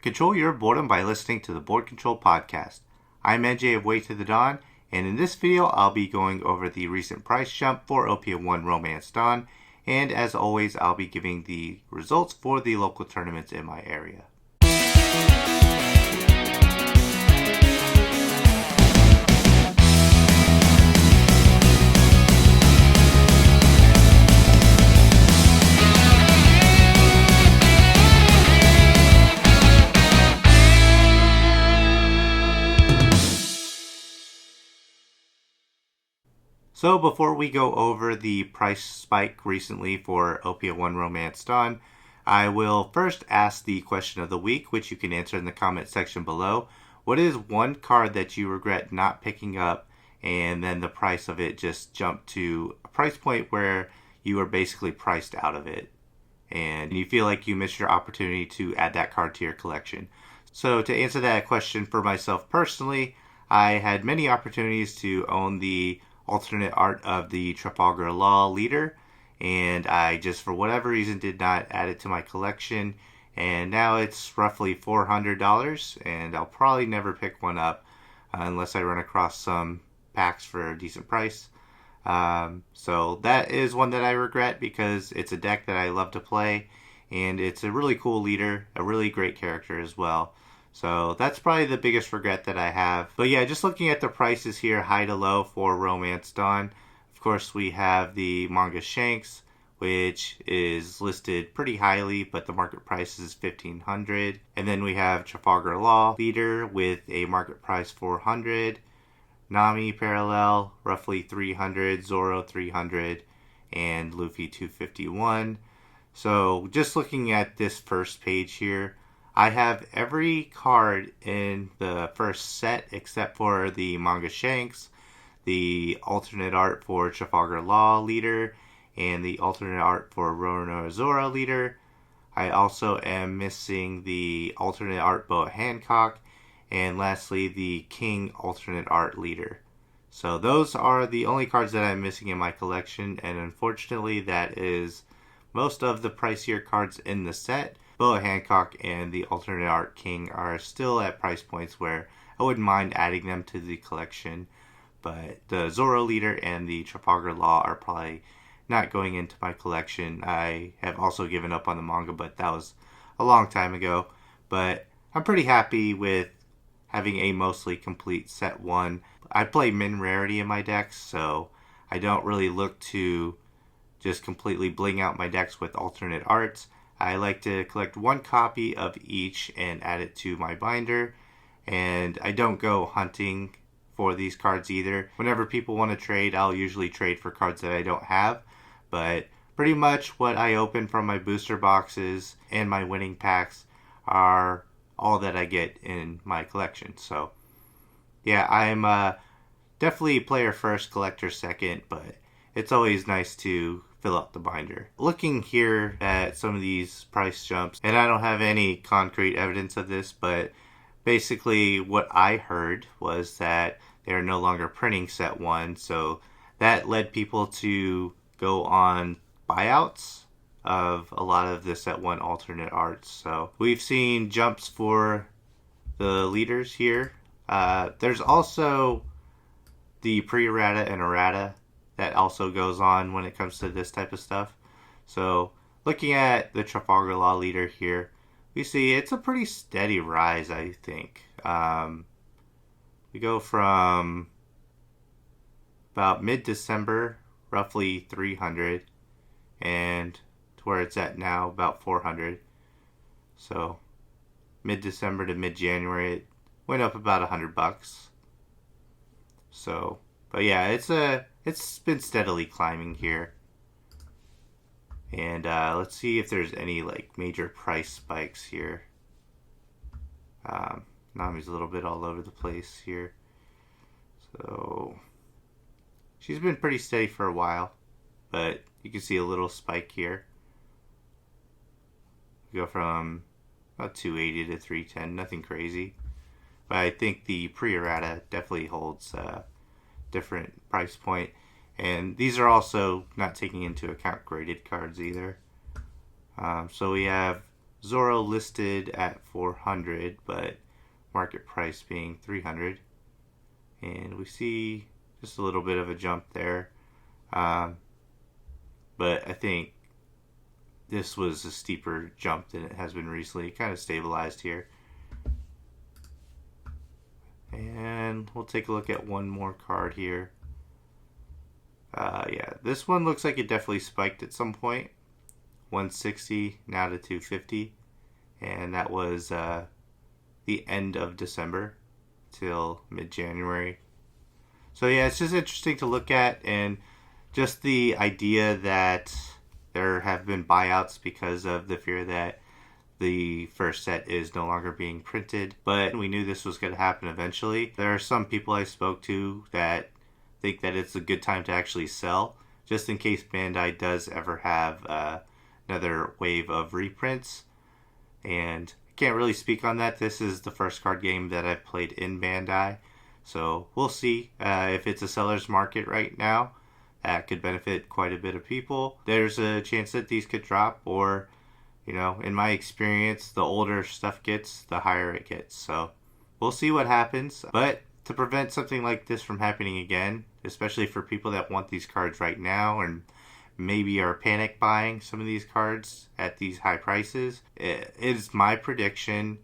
Control your boredom by listening to the Board Control Podcast. I'm NJ of Way to the Dawn, and in this video I'll be going over the recent price jump for OP01 Romance Dawn, and as always I'll be giving the results for the local tournaments in my area. So before we go over the price spike recently for OP01 Romance Dawn, I will first ask the question of the week, which you can answer in the comment section below. What is one card that you regret not picking up and then the price of it just jumped to a price point where you were basically priced out of it and you feel like you missed your opportunity to add that card to your collection? So to answer that question for myself personally, I had many opportunities to own the alternate art of the Trafalgar Law leader, and I just for whatever reason did not add it to my collection, and now it's roughly $400 and I'll probably never pick one up unless I run across some packs for a decent price. So that is one that I regret because it's a deck that I love to play and it's a really cool leader, a really great character as well. So that's probably the biggest regret that I have. But yeah, just looking at the prices here, high to low for Romance Dawn. Of course, we have the manga Shanks, which is listed pretty highly, but the market price is $1,500. And then we have Trafalgar Law Leader with a market price $400. Nami Parallel, roughly $300. Zoro $300. And Luffy $251. So just looking at this first page here, I have every card in the first set except for the manga Shanks, the alternate art for Trafalgar Law Leader, and the alternate art for Roronoa Leader. I also am missing the alternate art Boa Hancock, and lastly the King alternate art Leader. So those are the only cards that I'm missing in my collection, and unfortunately that is most of the pricier cards in the set. Boa Hancock and the alternate art King are still at price points where I wouldn't mind adding them to the collection, but the Zoro Leader and the Trafalgar Law are probably not going into my collection. I have also given up on the manga, but that was a long time ago. But I'm pretty happy with having a mostly complete set 1. I play min rarity in my decks, so I don't really look to just completely bling out my decks with alternate arts. I like to collect one copy of each and add it to my binder, and I don't go hunting for these cards either. Whenever people want to trade, I'll usually trade for cards that I don't have, but pretty much what I open from my booster boxes and my winning packs are all that I get in my collection. So yeah, I'm definitely player first, collector second, but it's always nice to fill out the binder. Looking here at some of these price jumps, and I don't have any concrete evidence of this, but basically what I heard was that they're no longer printing set 1, so that led people to go on buyouts of a lot of the set 1 alternate arts. So we've seen jumps for the leaders here. There's also the pre-errata and errata that also goes on when it comes to this type of stuff. So looking at the Trafalgar Law Leader here, we see it's a pretty steady rise, I think. We go from about mid-December, roughly 300, and to where it's at now, about 400. So mid-December to mid-January, it went up about $100. So, but yeah, it's been steadily climbing here. And let's see if there's any like major price spikes here. Nami's a little bit all over the place here. So she's been pretty steady for a while, but you can see a little spike here. We go from about 280 to 310, nothing crazy. But I think the pre-errata definitely holds a different price point. And these are also not taking into account graded cards either. So we have Zoro listed at 400, but market price being 300. And we see just a little bit of a jump there. But I think this was a steeper jump than it has been recently. It kind of stabilized here. And we'll take a look at one more card here. Yeah, this one looks like it definitely spiked at some point. 160 now to 250, and that was the end of December till mid-January. So yeah, it's just interesting to look at, and just the idea that there have been buyouts because of the fear that the first set is no longer being printed. But we knew this was going to happen eventually. There are some people I spoke to that think that it's a good time to actually sell, just in case Bandai does ever have another wave of reprints. And I can't really speak on that. This is the first card game that I've played in Bandai, so we'll see if it's a seller's market right now. That could benefit quite a bit of people. There's a chance that these could drop, or, you know, in my experience, the older stuff gets, the higher it gets. So we'll see what happens. But to prevent something like this from happening again, especially for people that want these cards right now and maybe are panic buying some of these cards at these high prices, it is my prediction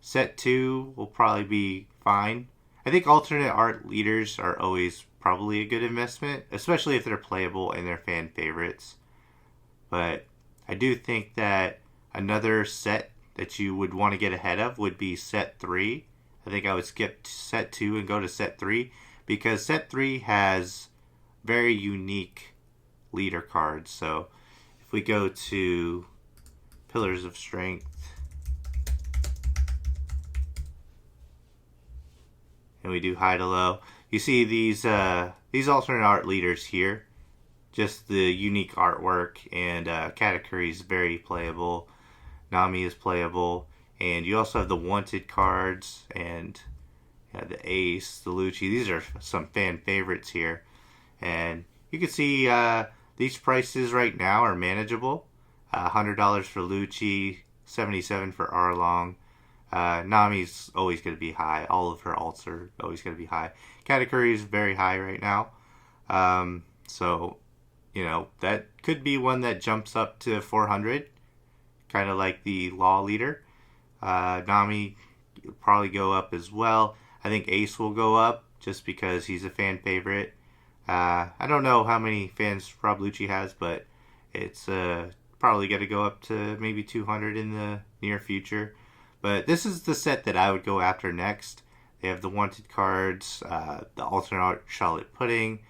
set 2 will probably be fine. I think alternate art leaders are always probably a good investment, especially if they're playable and they're fan favorites. But I do think that another set that you would want to get ahead of would be set 3. I think I would skip set 2 and go to set 3, because set 3 has very unique leader cards. So if we go to Pillars of Strength and we do high to low, you see these alternate art leaders here. Just the unique artwork, and Katakuri is very playable. Nami is playable, and you also have the wanted cards and the Ace, the Lucci. These are some fan favorites here, and you can see these prices right now are manageable. $100 for Lucci, $77 for Arlong. Nami's always going to be high. All of her alts are always going to be high. Katakuri is very high right now. So, you know, that could be one that jumps up to 400, kind of like the Law Leader. Nami will probably go up as well. I think Ace will go up just because he's a fan favorite. I don't know how many fans Rob Lucci has, but it's probably going to go up to maybe 200 in the near future. But this is the set that I would go after next. They have the wanted cards, the alternate art Charlotte Pudding,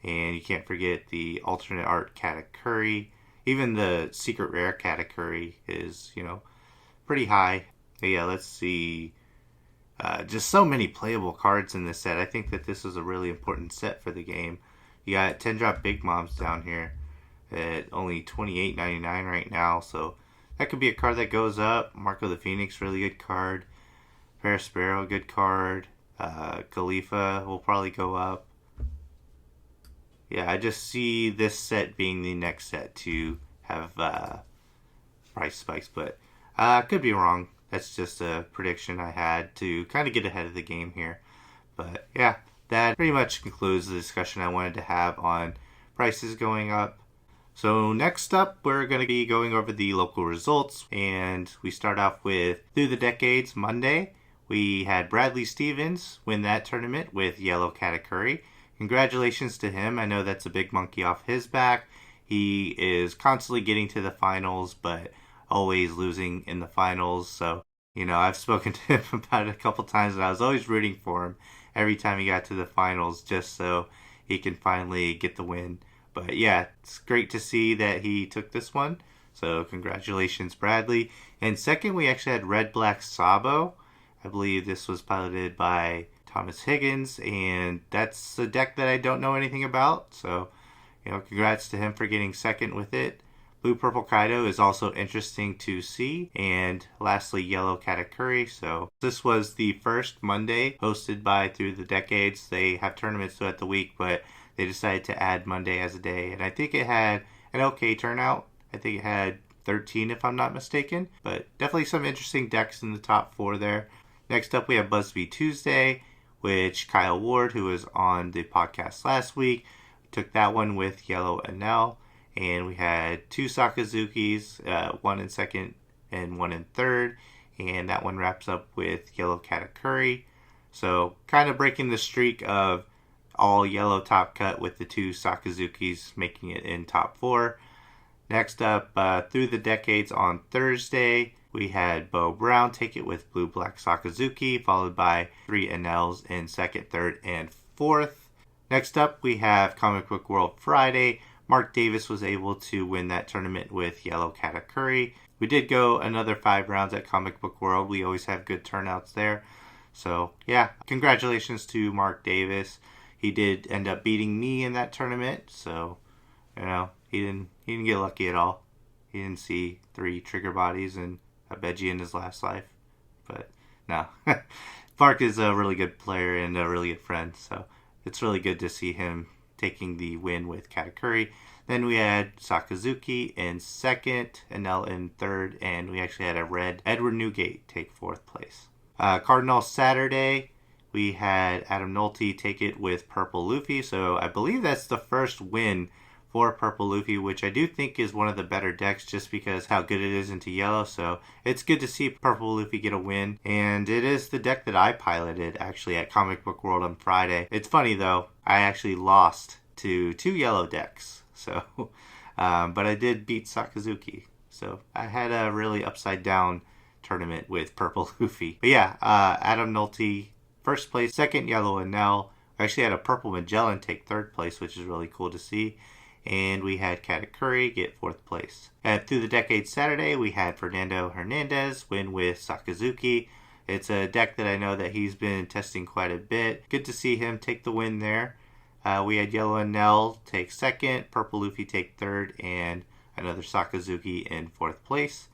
and you can't forget the alternate art Katakuri. Even the secret rare Katakuri is, you know, pretty high. But yeah, let's see. Just so many playable cards in this set. I think that this is a really important set for the game. You got 10 drop Big Moms down here at only $28.99 right now, so that could be a card that goes up. Marco the Phoenix, really good card. Paraspero, good card. Khalifa will probably go up. Yeah, I just see this set being the next set to have price spikes, but I could be wrong. That's just a prediction I had to kind of get ahead of the game here. But yeah, that pretty much concludes the discussion I wanted to have on prices going up. So next up, we're going to be going over the local results, and we start off with Through the Decades Monday. We had Bradley Stevens win that tournament with Yellow Katakuri. Congratulations to him. I know that's a big monkey off his back. He is constantly getting to the finals, but always losing in the finals. So, you know, I've spoken to him about it a couple times, and I was always rooting for him every time he got to the finals, just so he can finally get the win. But yeah, it's great to see that he took this one. So congratulations, Bradley. And second, we actually had Red Black Sabo. I believe this was piloted by Thomas Higgins, and that's a deck that I don't know anything about. So, you know, congrats to him for getting second with it. Blue Purple Kaido is also interesting to see. And lastly, Yellow Katakuri. So this was the first Monday hosted by Through the Decades. They have tournaments throughout the week, but they decided to add Monday as a day. And I think it had an okay turnout. I think it had 13 if I'm not mistaken. But definitely some interesting decks in the top 4 there. Next up we have Busby Tuesday, which Kyle Ward, who was on the podcast last week, took that one with Yellow Enel. And we had 2 Sakazukis, one in second and one in third. And that one wraps up with Yellow Katakuri. So kind of breaking the streak of all yellow top cut with the 2 Sakazukis making it in top 4. Next up, Through the Decades on Thursday, we had Bo Brown take it with Blue Black Sakazuki, followed by 3 Enels in second, third, and fourth. Next up, we have Comic Book World Friday. Mark Davis was able to win that tournament with Yellow Katakuri. We did go another 5 rounds at Comic Book World. We always have good turnouts there. So, yeah, congratulations to Mark Davis. He did end up beating me in that tournament, so, he didn't get lucky at all. He didn't see 3 trigger bodies and a Veggie in his last life. But, no. Mark is a really good player and a really good friend, so it's really good to see him taking the win with Katakuri. Then we had Sakazuki in second, Enel in third, and we actually had a red Edward Newgate take 4th place. Cardinal Saturday, we had Adam Nolte take it with Purple Luffy. So I believe that's the first win for Purple Luffy, which I do think is one of the better decks just because how good it is into yellow. So it's good to see Purple Luffy get a win. And it is the deck that I piloted actually at Comic Book World on Friday. It's funny though, I actually lost to 2 yellow decks. So, but I did beat Sakazuki. So I had a really upside down tournament with Purple Luffy. But yeah, Adam Nolte, first place, second Yellow Enel. I actually had a Purple Magellan take 3rd place, which is really cool to see. And we had Katakuri get 4th place. At Through the Decades Saturday, we had Fernando Hernandez win with Sakazuki. It's a deck that I know that he's been testing quite a bit. Good to see him take the win there. We had Yellow Enel take 2nd, Purple Luffy take 3rd, and another Sakazuki in 4th place.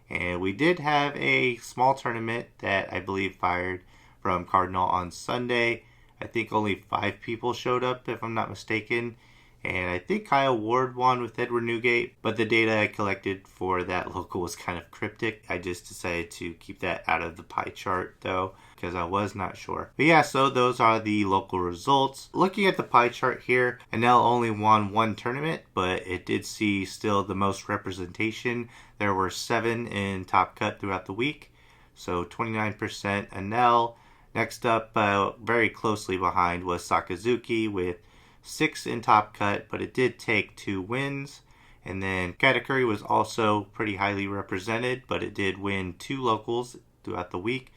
And we did have a small tournament that I believe fired from Cardinal on Sunday. I think only 5 people showed up, if I'm not mistaken. And I think Kyle Ward won with Edward Newgate, but the data I collected for that local was kind of cryptic. I just decided to keep that out of the pie chart, though, because I was not sure. But yeah, so those are the local results. Looking at the pie chart here, Enel only won 1 tournament, but it did see still the most representation. There were 7 in Top Cut throughout the week, so 29% Enel. Next up, very closely behind, was Sakazuki with 6 in Top Cut, but it did take 2 wins. And then Katakuri was also pretty highly represented, but it did win 2 locals throughout the week.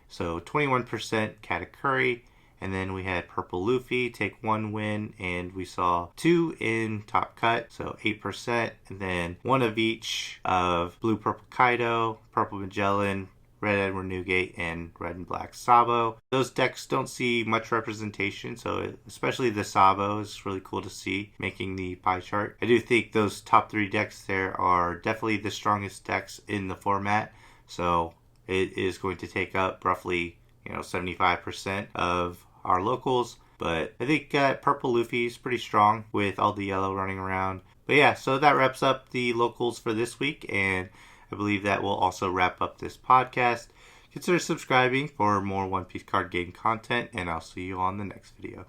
So 21% Katakuri. And then we had Purple Luffy take 1 win, and we saw 2 in Top Cut, so 8%. And then 1 of each of Blue Purple Kaido, Purple Magellan, Red Edward Newgate, and Red and Black Sabo. Those decks don't see much representation, so especially the Sabo is really cool to see making the pie chart. I do think those top 3 decks there are definitely the strongest decks in the format, so it is going to take up roughly 75% of our locals. But I think Purple Luffy is pretty strong with all the yellow running around. But yeah, so that wraps up the locals for this week, and I believe that will also wrap up this podcast. Consider subscribing for more One Piece card game content, and I'll see you on the next video.